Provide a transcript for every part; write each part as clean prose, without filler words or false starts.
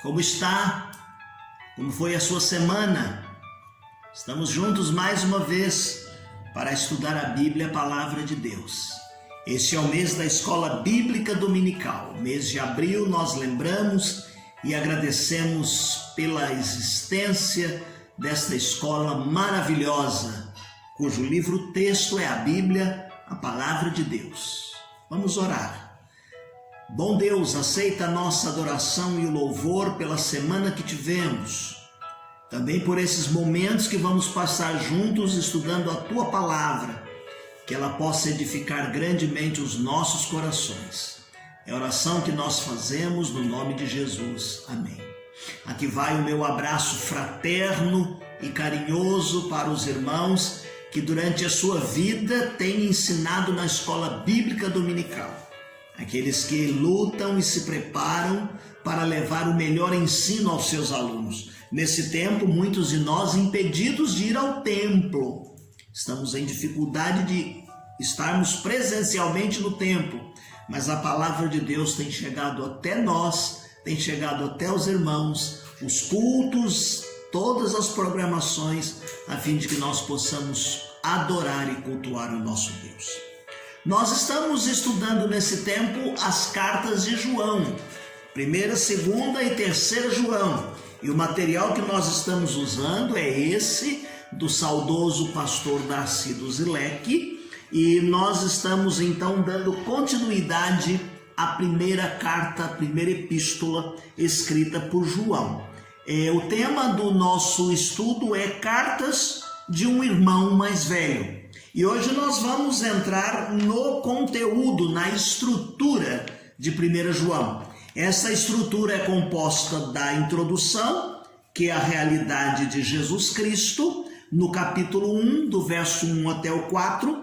Como está? Como foi a sua semana? Estamos juntos mais uma vez para estudar a Bíblia, a Palavra de Deus. Este é o mês da Escola Bíblica Dominical. Mês de abril nós lembramos e agradecemos pela existência desta escola maravilhosa, cujo livro-texto é a Bíblia, a Palavra de Deus. Vamos orar. Bom Deus, aceita a nossa adoração e o louvor pela semana que tivemos. Também por esses momentos que vamos passar juntos estudando a Tua Palavra, que ela possa edificar grandemente os nossos corações. É a oração que nós fazemos no nome de Jesus. Amém. Aqui vai o meu abraço fraterno e carinhoso para os irmãos que durante a sua vida têm ensinado na Escola Bíblica Dominical. Aqueles que lutam e se preparam para levar o melhor ensino aos seus alunos. Nesse tempo, muitos de nós impedidos de ir ao templo. Estamos em dificuldade de estarmos presencialmente no templo, mas a palavra de Deus tem chegado até nós, tem chegado até os irmãos, os cultos, todas as programações, a fim de que nós possamos adorar e cultuar o nosso Deus. Nós estamos estudando nesse tempo as cartas de João, 1ª, 2ª e 3ª João. E o material que nós estamos usando é esse do saudoso pastor Darcy Duzilek. E nós estamos então dando continuidade à primeira carta, à primeira epístola escrita por João. O tema do nosso estudo é Cartas de um Irmão Mais Velho. E hoje nós vamos entrar no conteúdo, na estrutura de 1 João. Essa estrutura é composta da introdução, que é a realidade de Jesus Cristo, no capítulo 1, do verso 1 até o 4.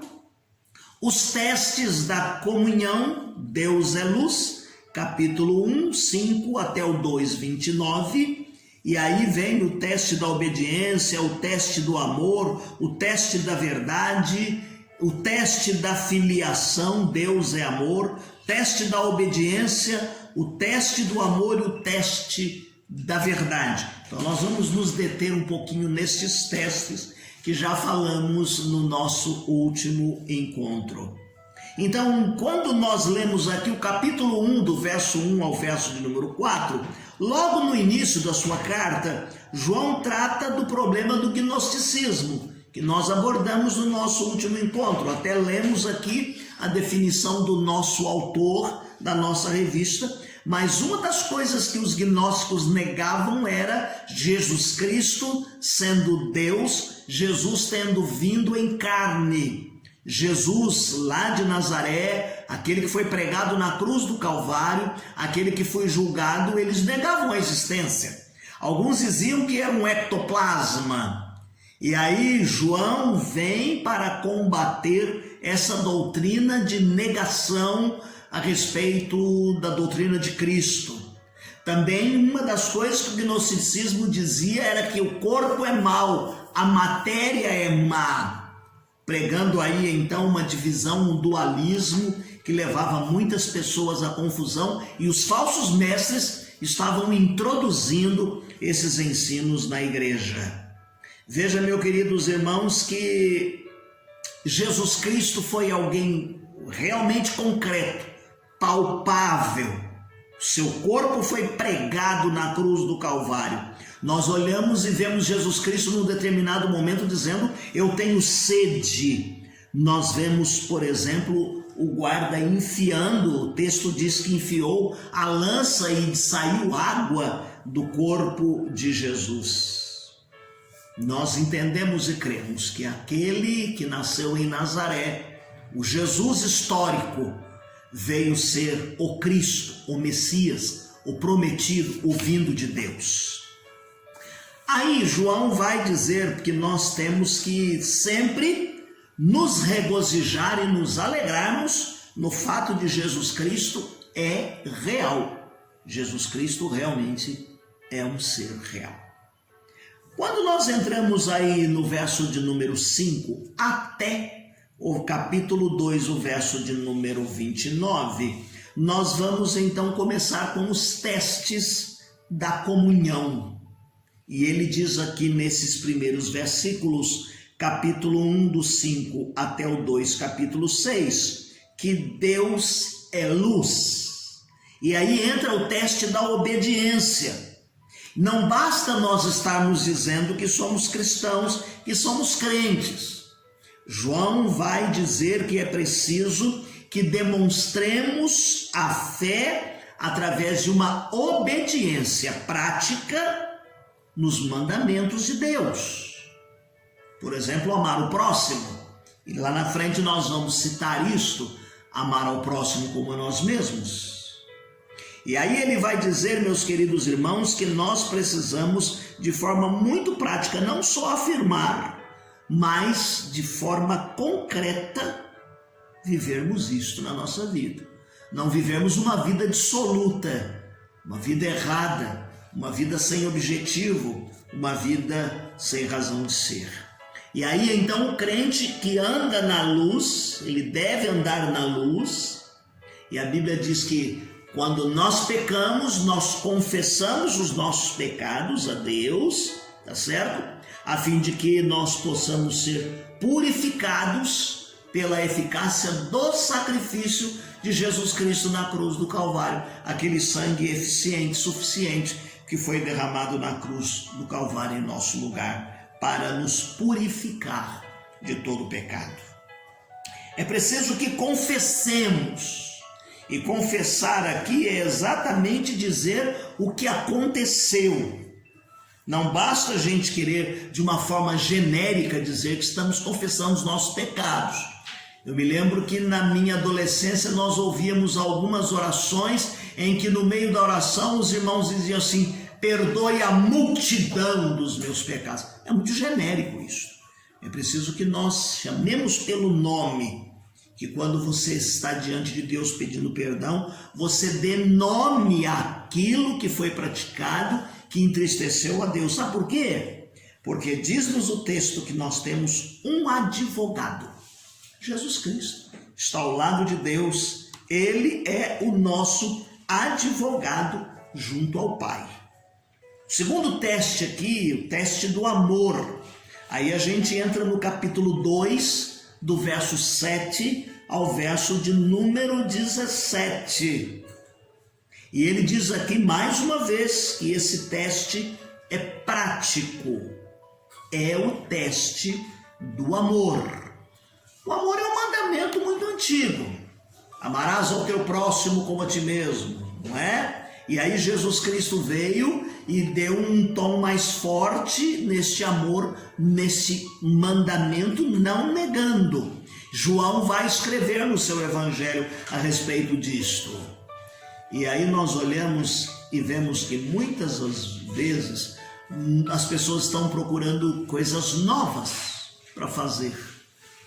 Os testes da comunhão, Deus é luz, capítulo 1, 5 até o 2, 29. E aí vem o teste da obediência, o teste do amor, o teste da verdade, o teste da filiação, Deus é amor, teste da obediência, o teste do amor e o teste da verdade. Então nós vamos nos deter um pouquinho nestes testes que já falamos no nosso último encontro. Então, quando nós lemos aqui o capítulo 1, do verso 1 ao verso de número 4, logo no início da sua carta, João trata do problema do gnosticismo, que nós abordamos no nosso último encontro. Até lemos aqui a definição do nosso autor, da nossa revista, mas uma das coisas que os gnósticos negavam era Jesus Cristo sendo Deus, Jesus tendo vindo em carne. Jesus lá de Nazaré, aquele que foi pregado na cruz do Calvário, aquele que foi julgado, eles negavam a existência. Alguns diziam que era um ectoplasma. E aí João vem para combater essa doutrina de negação a respeito da doutrina de Cristo. Também uma das coisas que o gnosticismo dizia era que o corpo é mau, a matéria é má. Pregando aí então uma divisão, um dualismo que levava muitas pessoas à confusão, e os falsos mestres estavam introduzindo esses ensinos na igreja. Veja, meus queridos irmãos, que Jesus Cristo foi alguém realmente concreto, palpável. Seu corpo foi pregado na cruz do Calvário. Nós olhamos e vemos Jesus Cristo num determinado momento dizendo: eu tenho sede. Nós vemos, por exemplo, o guarda enfiando, o texto diz que enfiou a lança e saiu água do corpo de Jesus. Nós entendemos e cremos que aquele que nasceu em Nazaré, o Jesus histórico, veio ser o Cristo, o Messias, o prometido, o vindo de Deus. Aí João vai dizer que nós temos que sempre nos regozijar e nos alegrarmos no fato de Jesus Cristo é real. Jesus Cristo realmente é um ser real. Quando nós entramos aí no verso de número 5 até o capítulo 2, o verso de número 29, nós vamos então começar com os testes da comunhão. E ele diz aqui nesses primeiros versículos, capítulo 1, do 5 até o 2, capítulo 6, que Deus é luz. E aí entra o teste da obediência. Não basta nós estarmos dizendo que somos cristãos, que somos crentes. João vai dizer que é preciso que demonstremos a fé através de uma obediência prática nos mandamentos de Deus. Por exemplo, amar o próximo. E lá na frente nós vamos citar isto, amar ao próximo como a nós mesmos. E aí ele vai dizer, meus queridos irmãos, que nós precisamos de forma muito prática, não só afirmar, mas de forma concreta, vivermos isto na nossa vida. Não vivermos uma vida dissoluta, uma vida errada, uma vida sem objetivo, uma vida sem razão de ser. E aí então o crente que anda na luz, ele deve andar na luz, e a Bíblia diz que quando nós pecamos, nós confessamos os nossos pecados a Deus, tá certo? A fim de que nós possamos ser purificados pela eficácia do sacrifício de Jesus Cristo na cruz do Calvário, aquele sangue eficiente, suficiente, que foi derramado na cruz do Calvário em nosso lugar, para nos purificar de todo pecado. É preciso que confessemos. E confessar aqui é exatamente dizer o que aconteceu. Não basta a gente querer, de uma forma genérica, dizer que estamos confessando os nossos pecados. Eu me lembro que na minha adolescência nós ouvíamos algumas orações em que no meio da oração os irmãos diziam assim: perdoe a multidão dos meus pecados. É muito genérico isso. É preciso que nós chamemos pelo nome. Que quando você está diante de Deus pedindo perdão, você dê nome àquilo que foi praticado, que entristeceu a Deus. Sabe por quê? Porque diz-nos o texto que nós temos um advogado. Jesus Cristo está ao lado de Deus. Ele é o nosso advogado junto ao Pai. O segundo teste aqui, o teste do amor. Aí a gente entra no capítulo 2, do verso 7 ao verso de número 17. E ele diz aqui mais uma vez que esse teste é prático. É o teste do amor. O amor é um mandamento muito antigo. Amarás ao teu próximo como a ti mesmo, não é? E aí Jesus Cristo veio e deu um tom mais forte neste amor, nesse mandamento, não negando. João vai escrever no seu evangelho a respeito disto. E aí nós olhamos e vemos que muitas vezes as pessoas estão procurando coisas novas para fazer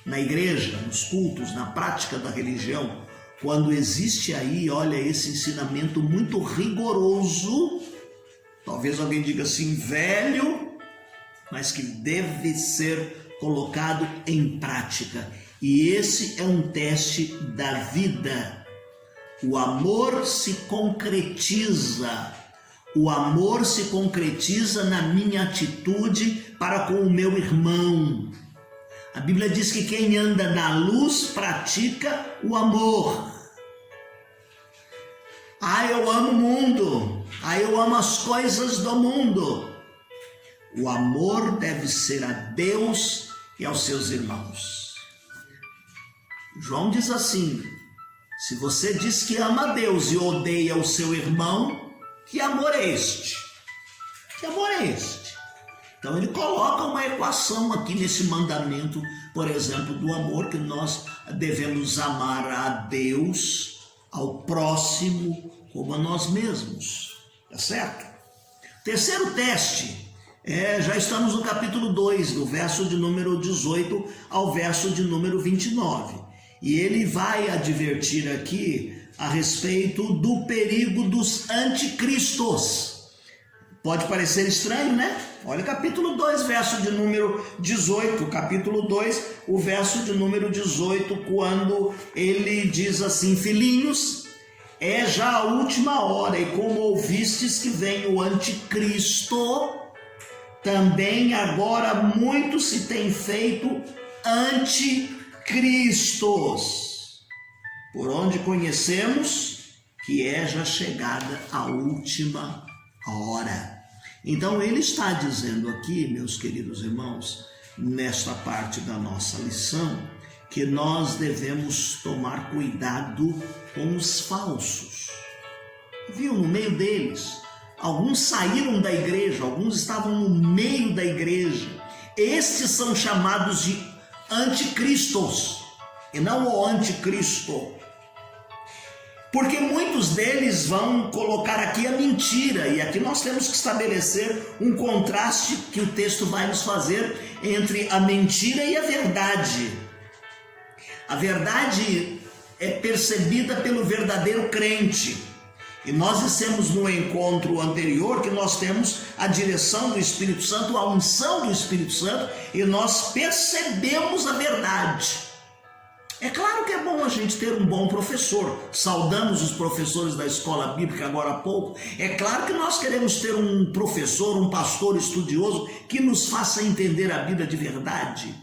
na igreja, nos cultos, na prática da religião, quando existe aí, olha, esse ensinamento muito rigoroso, talvez alguém diga assim, velho, mas que deve ser colocado em prática. E esse é um teste da vida. O amor se concretiza. O amor se concretiza na minha atitude para com o meu irmão. A Bíblia diz que quem anda na luz pratica o amor. Eu amo o mundo. Eu amo as coisas do mundo. O amor deve ser a Deus e aos seus irmãos. João diz assim: se você diz que ama a Deus e odeia o seu irmão, que amor é este? Que amor é este? Então ele coloca uma equação aqui nesse mandamento, por exemplo, do amor, que nós devemos amar a Deus, ao próximo, como a nós mesmos. Tá certo? Terceiro teste, já estamos no capítulo 2, do verso de número 18 ao verso de número 29. E ele vai advertir aqui a respeito do perigo dos anticristos. Pode parecer estranho, né? Olha o capítulo 2, verso de número 18. Capítulo 2, o verso de número 18, quando ele diz assim: filhinhos, É já a última hora, e como ouvistes que vem o anticristo, também agora muito se tem feito anticristos, por onde conhecemos que é já chegada a última hora. Então ele está dizendo aqui, meus queridos irmãos, nesta parte da nossa lição, que nós devemos tomar cuidado com os falsos. Viu, no meio deles, alguns saíram da igreja, alguns estavam no meio da igreja. Estes são chamados de anticristos, e não o anticristo. Porque muitos deles vão colocar aqui a mentira, e aqui nós temos que estabelecer um contraste que o texto vai nos fazer entre a mentira e a verdade. A verdade é percebida pelo verdadeiro crente. E nós dissemos no encontro anterior que nós temos a direção do Espírito Santo, a unção do Espírito Santo, e nós percebemos a verdade. É claro que é bom a gente ter um bom professor. Saudamos os professores da escola bíblica agora há pouco. É claro que nós queremos ter um professor, um pastor estudioso que nos faça entender a Bíblia de verdade.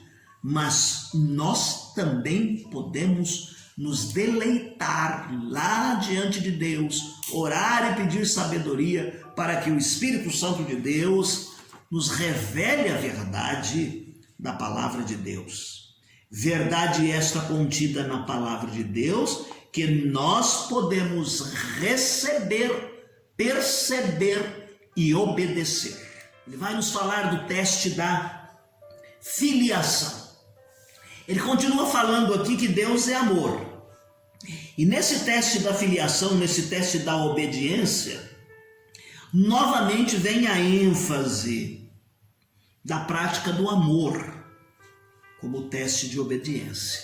Mas nós também podemos nos deleitar lá diante de Deus, orar e pedir sabedoria para que o Espírito Santo de Deus nos revele a verdade da palavra de Deus. Verdade esta contida na palavra de Deus, que nós podemos receber, perceber e obedecer. Ele vai nos falar do teste da filiação. Ele continua falando aqui que Deus é amor. E nesse teste da filiação, nesse teste da obediência, novamente vem a ênfase da prática do amor como teste de obediência.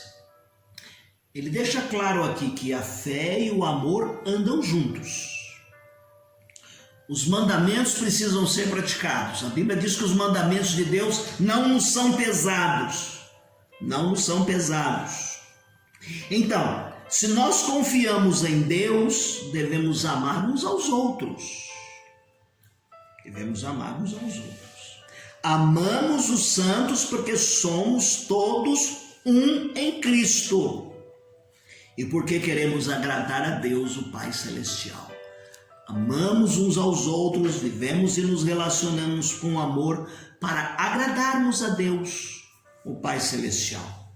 Ele deixa claro aqui que a fé e o amor andam juntos. Os mandamentos precisam ser praticados. A Bíblia diz que os mandamentos de Deus não nos são pesados. Não nos são pesados. Então, se nós confiamos em Deus, devemos amar uns aos outros. Devemos amar uns aos outros. Amamos os santos porque somos todos um em Cristo. E porque queremos agradar a Deus, o Pai Celestial. Amamos uns aos outros, vivemos e nos relacionamos com amor para agradarmos a Deus, o Pai Celestial.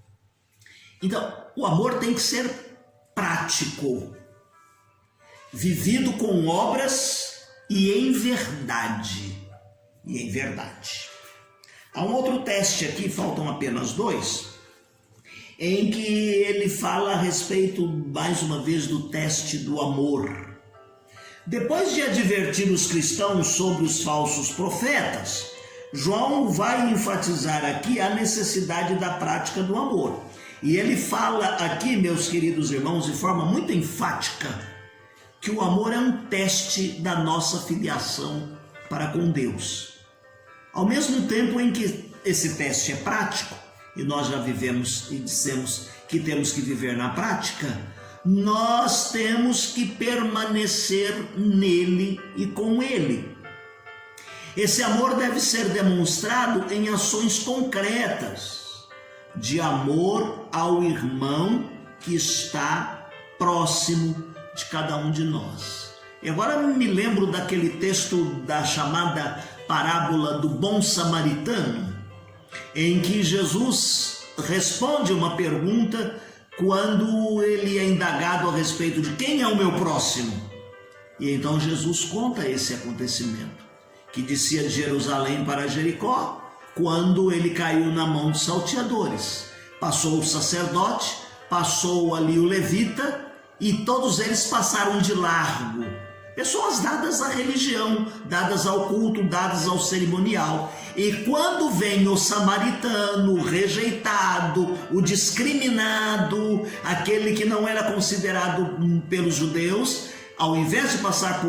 Então, o amor tem que ser prático, vivido com obras e em verdade. Há um outro teste aqui, faltam apenas 2, em que ele fala a respeito, mais uma vez, do teste do amor. Depois de advertir os cristãos sobre os falsos profetas, João vai enfatizar aqui a necessidade da prática do amor. E ele fala aqui, meus queridos irmãos, de forma muito enfática, que o amor é um teste da nossa filiação para com Deus. Ao mesmo tempo em que esse teste é prático, e nós já vivemos e dissemos que temos que viver na prática, nós temos que permanecer nele e com ele. Esse amor deve ser demonstrado em ações concretas, de amor ao irmão que está próximo de cada um de nós. E agora me lembro daquele texto da chamada parábola do bom samaritano, em que Jesus responde uma pergunta quando ele é indagado a respeito de quem é o meu próximo. E então Jesus conta esse acontecimento, que descia de Jerusalém para Jericó, quando ele caiu na mão dos salteadores. Passou o sacerdote, passou ali o levita, e todos eles passaram de largo. Pessoas dadas à religião, dadas ao culto, dadas ao cerimonial. E quando vem o samaritano, o rejeitado, o discriminado, aquele que não era considerado pelos judeus, ao invés de passar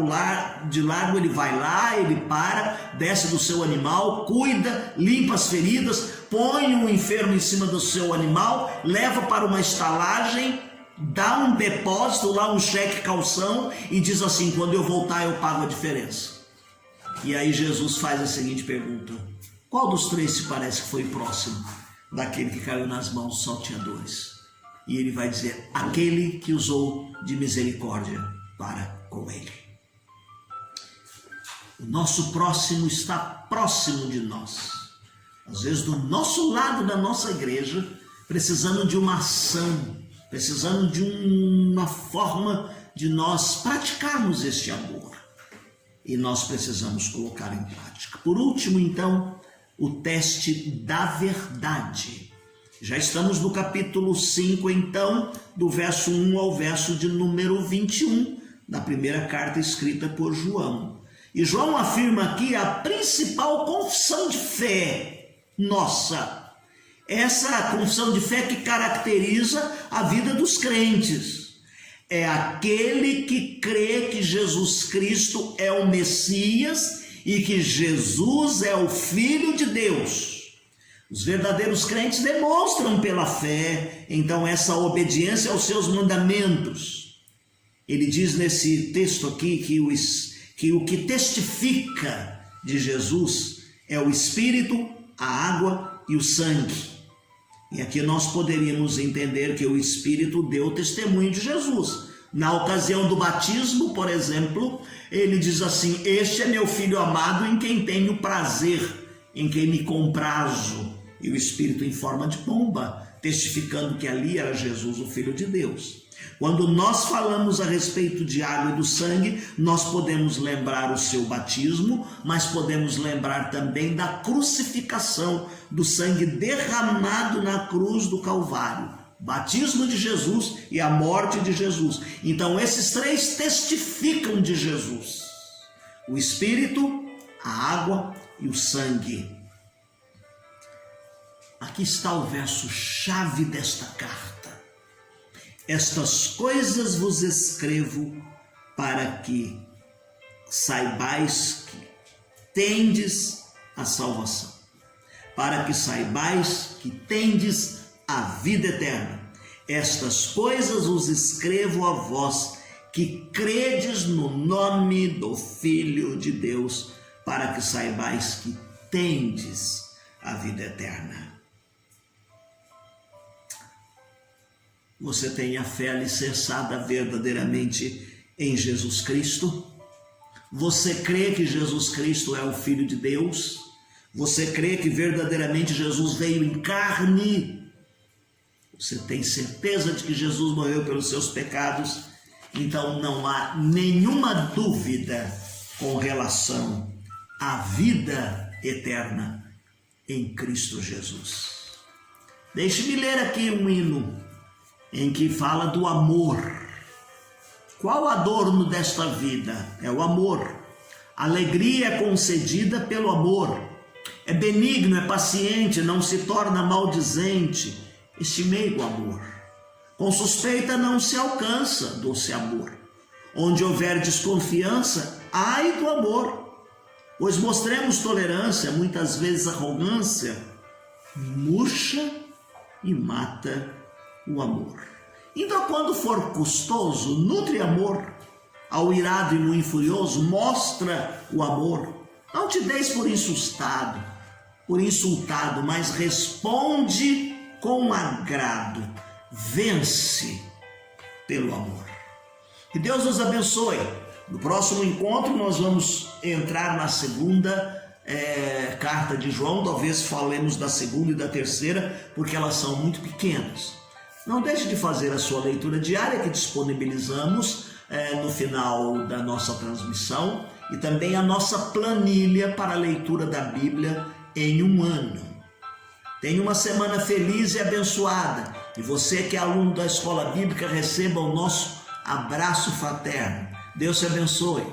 de largo, ele vai lá, ele para, desce do seu animal, cuida, limpa as feridas, põe o enfermo em cima do seu animal, leva para uma estalagem dá um depósito lá, um cheque calção e diz assim: quando eu voltar eu pago a diferença. E aí Jesus faz a seguinte pergunta: qual dos três se parece que foi próximo daquele que caiu nas mãos dos salteadores? E ele vai dizer: aquele que usou de misericórdia para com ele. O nosso próximo está próximo de nós. Às vezes do nosso lado da nossa igreja, precisando de uma ação, precisando de uma forma de nós praticarmos este amor. E nós precisamos colocar em prática. Por último, então, o teste da verdade. Já estamos no capítulo 5, então, do verso 1 ao verso de número 21, da primeira carta escrita por João. E João afirma aqui a principal confissão de fé nossa. Essa confissão de fé que caracteriza a vida dos crentes. É aquele que crê que Jesus Cristo é o Messias e que Jesus é o Filho de Deus. Os verdadeiros crentes demonstram pela fé, então, essa obediência aos seus mandamentos. Ele diz nesse texto aqui que o que testifica de Jesus é o Espírito, a água e o sangue. E aqui nós poderíamos entender que o Espírito deu testemunho de Jesus. Na ocasião do batismo, por exemplo, ele diz assim: este é meu filho amado em quem tenho prazer, em quem me comprazo. E o Espírito em forma de pomba, testificando que ali era Jesus, o Filho de Deus. Quando nós falamos a respeito de água e do sangue, nós podemos lembrar o seu batismo, mas podemos lembrar também da crucificação, do sangue derramado na cruz do Calvário. Batismo de Jesus e a morte de Jesus. Então esses três testificam de Jesus: o Espírito, a água e o sangue. Aqui está o verso-chave desta carta. Estas coisas vos escrevo para que saibais que tendes a salvação, para que saibais que tendes a vida eterna. Estas coisas vos escrevo a vós que credes no nome do Filho de Deus, para que saibais que tendes a vida eterna. Você tem a fé alicerçada verdadeiramente em Jesus Cristo? Você crê que Jesus Cristo é o Filho de Deus? Você crê que verdadeiramente Jesus veio em carne? Você tem certeza de que Jesus morreu pelos seus pecados? Então não há nenhuma dúvida com relação à vida eterna em Cristo Jesus. Deixe-me ler aqui um hino em que fala do amor. Qual adorno desta vida? É o amor. Alegria é concedida pelo amor. É benigno, é paciente, não se torna maldizente. Este meigo amor. Com suspeita não se alcança doce amor. Onde houver desconfiança, ai do amor. Pois mostremos tolerância, muitas vezes arrogância, murcha e mata o amor. Então, quando for custoso, nutre amor. Ao irado e no infurioso, mostra o amor. Não te deis por insultado, mas responde com agrado. Vence pelo amor. Que Deus nos abençoe. No próximo encontro nós vamos entrar na segunda carta de João. Talvez falemos da segunda e da terceira, porque elas são muito pequenas. Não deixe de fazer a sua leitura diária que disponibilizamos no final da nossa transmissão, e também a nossa planilha para a leitura da Bíblia em um ano. Tenha uma semana feliz e abençoada. E você que é aluno da Escola Bíblica, receba o nosso abraço fraterno. Deus te abençoe.